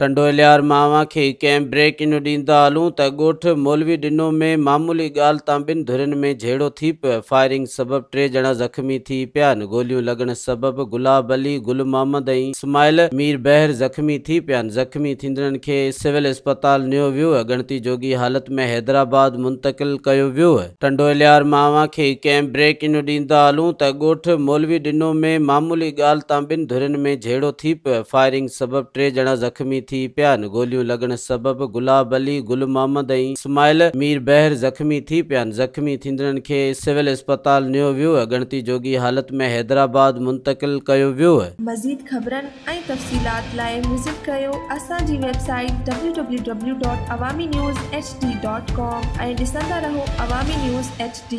टंडोलियार मावा खे कंहिं ब्रेक इन ॾींदा हलूं त ॻोठ मौलवी ॾिनो में मामूली ॻाल्हि तां ॿिनि धुरनि में झेड़ो थी पियो। फायरिंग सबबि 3 ॼणा ज़ख़्मी थी पिया आहिनि। गोलियूं लॻण सबबि गुलाब अली, गुल मोहम्मद ऐं इस्माइल मीर बहर ज़ख़्मी थी पिया आहिनि। ज़ख़्मी थींदड़नि खे सिविल अस्पताल नियो वियो। ॻणती जोगी हालत में हैदराबाद मुंतक़िल कयो वियो। टंडोलियार मावा खे कंहिं ब्रेक इन ॾींदा हलूं त ॻोठ मौलवी ॾिनो में मामूली ॻाल्हि तां ॿिनि धुरनि में झेड़ो थी पियो। फायरिंग सबबि 3 ॼणा ज़ख़्मी थी पिया आहिनि। गोलियूं लॻण सबबि गुलाब अली, गुल मोहम्मद ऐं इस्माइल मीर बहर ज़ख़्मी थी पिया आहिनि। ज़ख़्मी थींदड़नि खे सिविल अस्पताल नियो वियो। ॻणती जोगी हालत में हैदराबाद मुंतक़िल कयो वियो। मज़ीद ख़बरनि ऐं तफ़सीलात लाइ विज़िट कयो असांजी वेबसाइट www.awamiNewsHD.com ऐं ॾिसंदा रहो अवामी न्यूज़ HD।